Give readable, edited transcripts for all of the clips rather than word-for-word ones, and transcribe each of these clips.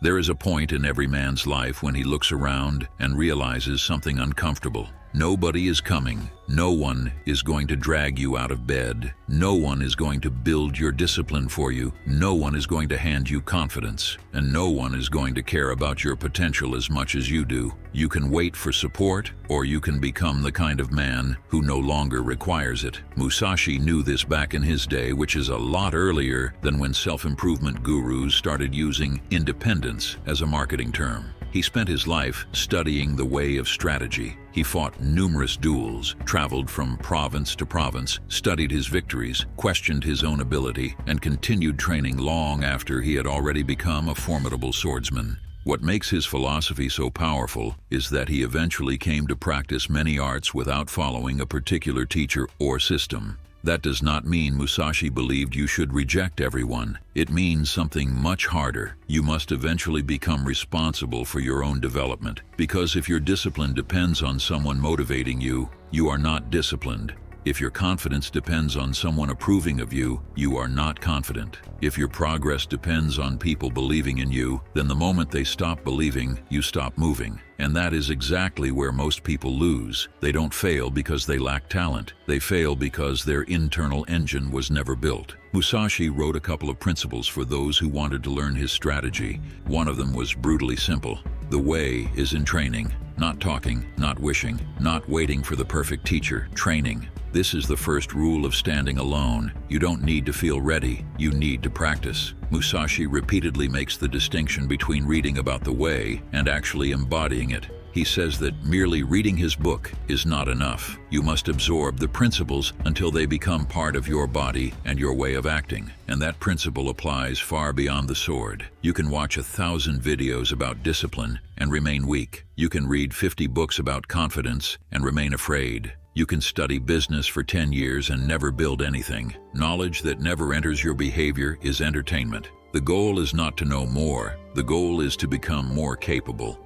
There is a point in every man's life when he looks around and realizes something uncomfortable. Nobody is coming. No one is going to drag you out of bed. No one is going to build your discipline for you. No one is going to hand you confidence. And no one is going to care about your potential as much as you do. You can wait for support, or you can become the kind of man who no longer requires it. Musashi knew this back in his day, which is a lot earlier than when self-improvement gurus started using independence as a marketing term. He spent his life studying the way of strategy. He fought numerous duels, traveled from province to province, studied his victories, questioned his own ability, and continued training long after he had already become a formidable swordsman. What makes his philosophy so powerful is that he eventually came to practice many arts without following a particular teacher or system. That does not mean Musashi believed you should reject everyone. It means something much harder. You must eventually become responsible for your own development. Because if your discipline depends on someone motivating you, you are not disciplined. If your confidence depends on someone approving of you, you are not confident. If your progress depends on people believing in you, then the moment they stop believing, you stop moving. And that is exactly where most people lose. They don't fail because they lack talent. They fail because their internal engine was never built. Musashi wrote a couple of principles for those who wanted to learn his strategy. One of them was brutally simple. The way is in training. Not talking, not wishing, not waiting for the perfect teacher. Training. This is the first rule of standing alone. You don't need to feel ready, you need to practice. Musashi repeatedly makes the distinction between reading about the way and actually embodying it. He says that merely reading his book is not enough. You must absorb the principles until they become part of your body and your way of acting. And that principle applies far beyond the sword. You can watch 1,000 videos about discipline and remain weak. You can read 50 books about confidence and remain afraid. You can study business for 10 years and never build anything. Knowledge that never enters your behavior is entertainment. The goal is not to know more. The goal is to become more capable.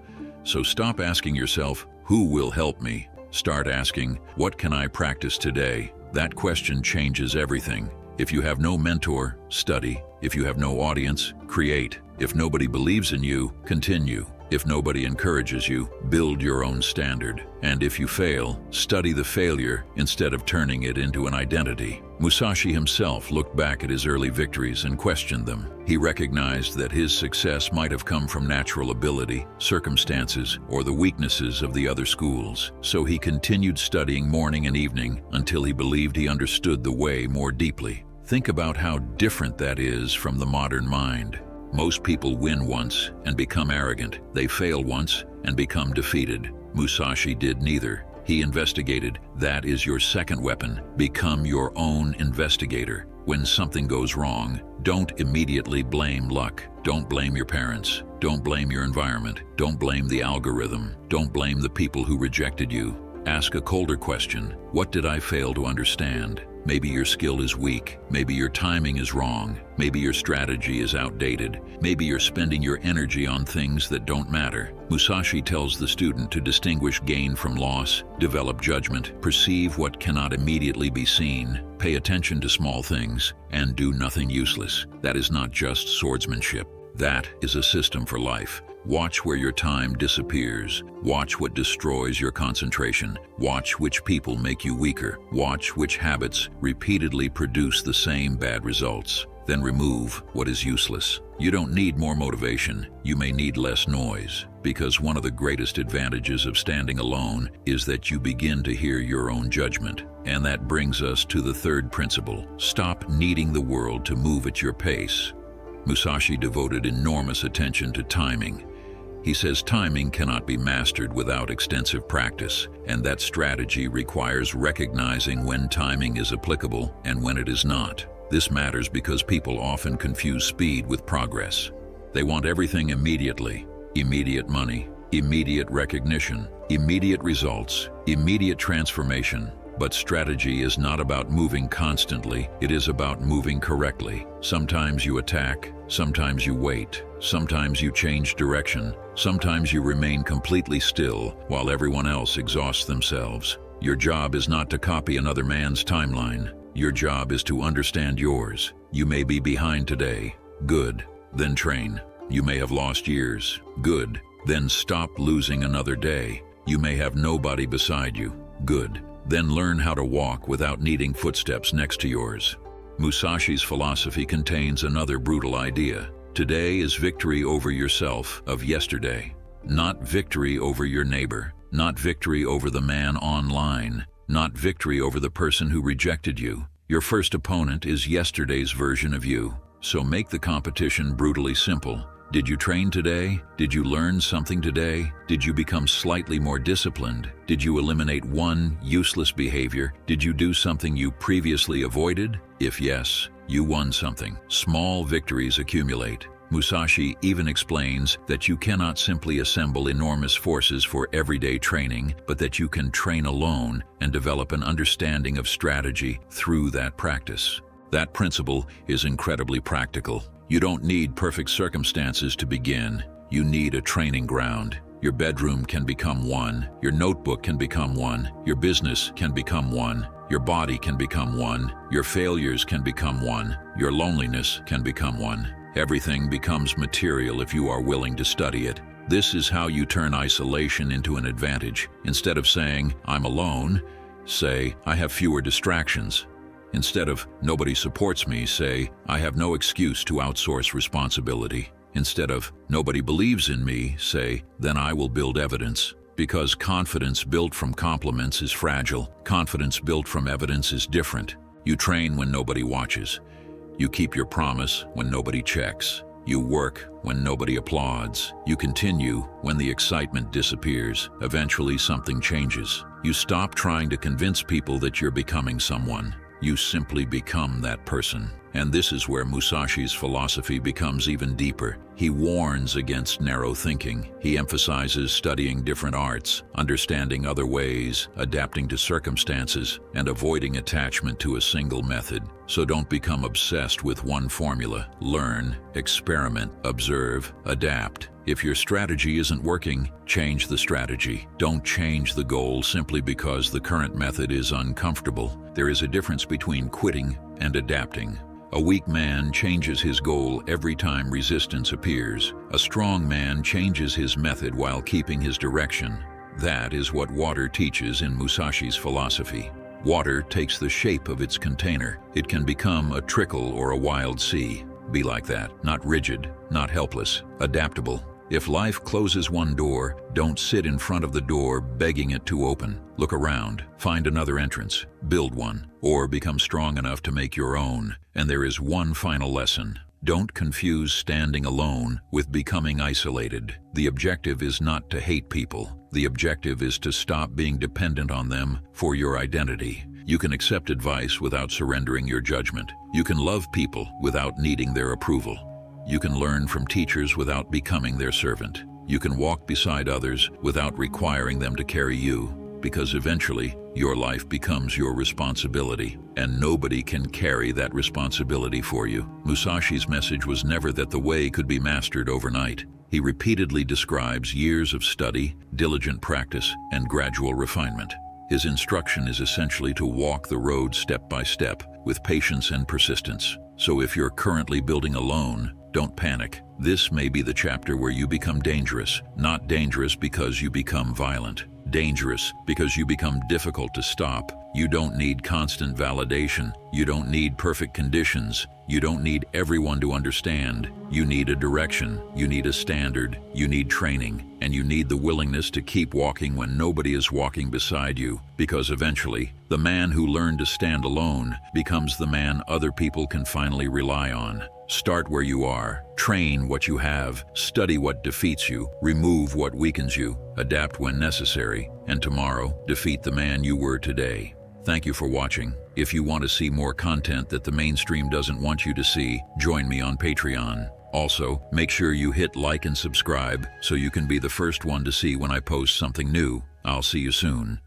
So stop asking yourself, who will help me? Start asking, what can I practice today? That question changes everything. If you have no mentor, study. If you have no audience, create. If nobody believes in you, continue. If nobody encourages you, build your own standard. And if you fail, study the failure instead of turning it into an identity. Musashi himself looked back at his early victories and questioned them. He recognized that his success might have come from natural ability, circumstances, or the weaknesses of the other schools. So he continued studying morning and evening until he believed he understood the way more deeply. Think about how different that is from the modern mind. Most people win once and become arrogant. They fail once and become defeated. Musashi did neither. He investigated. That is your second weapon. Become your own investigator. When something goes wrong, don't immediately blame luck. Don't blame your parents. Don't blame your environment. Don't blame the algorithm. Don't blame the people who rejected you. Ask a colder question. What did I fail to understand? Maybe your skill is weak. Maybe your timing is wrong. Maybe your strategy is outdated. Maybe you're spending your energy on things that don't matter. Musashi tells the student to distinguish gain from loss, develop judgment, perceive what cannot immediately be seen, pay attention to small things, and do nothing useless. That is not just swordsmanship. That is a system for life. Watch where your time disappears. Watch what destroys your concentration. Watch which people make you weaker. Watch which habits repeatedly produce the same bad results. Then remove what is useless. You don't need more motivation. You may need less noise. Because one of the greatest advantages of standing alone is that you begin to hear your own judgment. And that brings us to the third principle. Stop needing the world to move at your pace. Musashi devoted enormous attention to timing. He says timing cannot be mastered without extensive practice, and that strategy requires recognizing when timing is applicable and when it is not. This matters because people often confuse speed with progress. They want everything immediately: immediate money, immediate recognition, immediate results, immediate transformation. But strategy is not about moving constantly, it is about moving correctly. Sometimes you attack, sometimes you wait, sometimes you change direction, sometimes you remain completely still while everyone else exhausts themselves. Your job is not to copy another man's timeline. Your job is to understand yours. You may be behind today. Good. Then train. You may have lost years. Good. Then stop losing another day. You may have nobody beside you. Good. Then learn how to walk without needing footsteps next to yours. Musashi's philosophy contains another brutal idea. Today is victory over yourself of yesterday. Not victory over your neighbor. Not victory over the man online. Not victory over the person who rejected you. Your first opponent is yesterday's version of you. So make the competition brutally simple. Did you train today? Did you learn something today? Did you become slightly more disciplined? Did you eliminate one useless behavior? Did you do something you previously avoided? If yes, you won something. Small victories accumulate. Musashi even explains that you cannot simply assemble enormous forces for everyday training, but that you can train alone and develop an understanding of strategy through that practice. That principle is incredibly practical. You don't need perfect circumstances to begin. You need a training ground. Your bedroom can become one. Your notebook can become one. Your business can become one. Your body can become one. Your failures can become one. Your loneliness can become one. Everything becomes material if you are willing to study it. This is how you turn isolation into an advantage. Instead of saying, "I'm alone," say, "I have fewer distractions." Instead of "nobody supports me," say, "I have no excuse to outsource responsibility." Instead of "nobody believes in me," say, "then I will build evidence." Because confidence built from compliments is fragile. Confidence built from evidence is different. You train when nobody watches. You keep your promise when nobody checks. You work when nobody applauds. You continue when the excitement disappears. Eventually something changes. You stop trying to convince people that you're becoming someone. You simply become that person. And this is where Musashi's philosophy becomes even deeper. He warns against narrow thinking. He emphasizes studying different arts, understanding other ways, adapting to circumstances, and avoiding attachment to a single method. So don't become obsessed with one formula. Learn, experiment, observe, adapt. If your strategy isn't working, change the strategy. Don't change the goal simply because the current method is uncomfortable. There is a difference between quitting and adapting. A weak man changes his goal every time resistance appears. A strong man changes his method while keeping his direction. That is what water teaches in Musashi's philosophy. Water takes the shape of its container. It can become a trickle or a wild sea. Be like that, not rigid, not helpless, adaptable. If life closes one door, don't sit in front of the door begging it to open. Look around, find another entrance, build one, or become strong enough to make your own. And there is one final lesson. Don't confuse standing alone with becoming isolated. The objective is not to hate people. The objective is to stop being dependent on them for your identity. You can accept advice without surrendering your judgment. You can love people without needing their approval. You can learn from teachers without becoming their servant. You can walk beside others without requiring them to carry you, because eventually your life becomes your responsibility, and nobody can carry that responsibility for you. Musashi's message was never that the way could be mastered overnight. He repeatedly describes years of study, diligent practice, and gradual refinement. His instruction is essentially to walk the road step by step with patience and persistence. So if you're currently building alone, don't panic. This may be the chapter where you become dangerous. Not dangerous because you become violent. Dangerous because you become difficult to stop. You don't need constant validation. You don't need perfect conditions. You don't need everyone to understand. You need a direction. You need a standard. You need training. And you need the willingness to keep walking when nobody is walking beside you. Because eventually, the man who learned to stand alone becomes the man other people can finally rely on. Start where you are. Train what you have. Study what defeats you. Remove what weakens you. Adapt when necessary. And tomorrow, defeat the man you were today. Thank you for watching. If you want to see more content that the mainstream doesn't want you to see, join me on Patreon. Also, make sure you hit like and subscribe so you can be the first one to see when I post something new. I'll see you soon.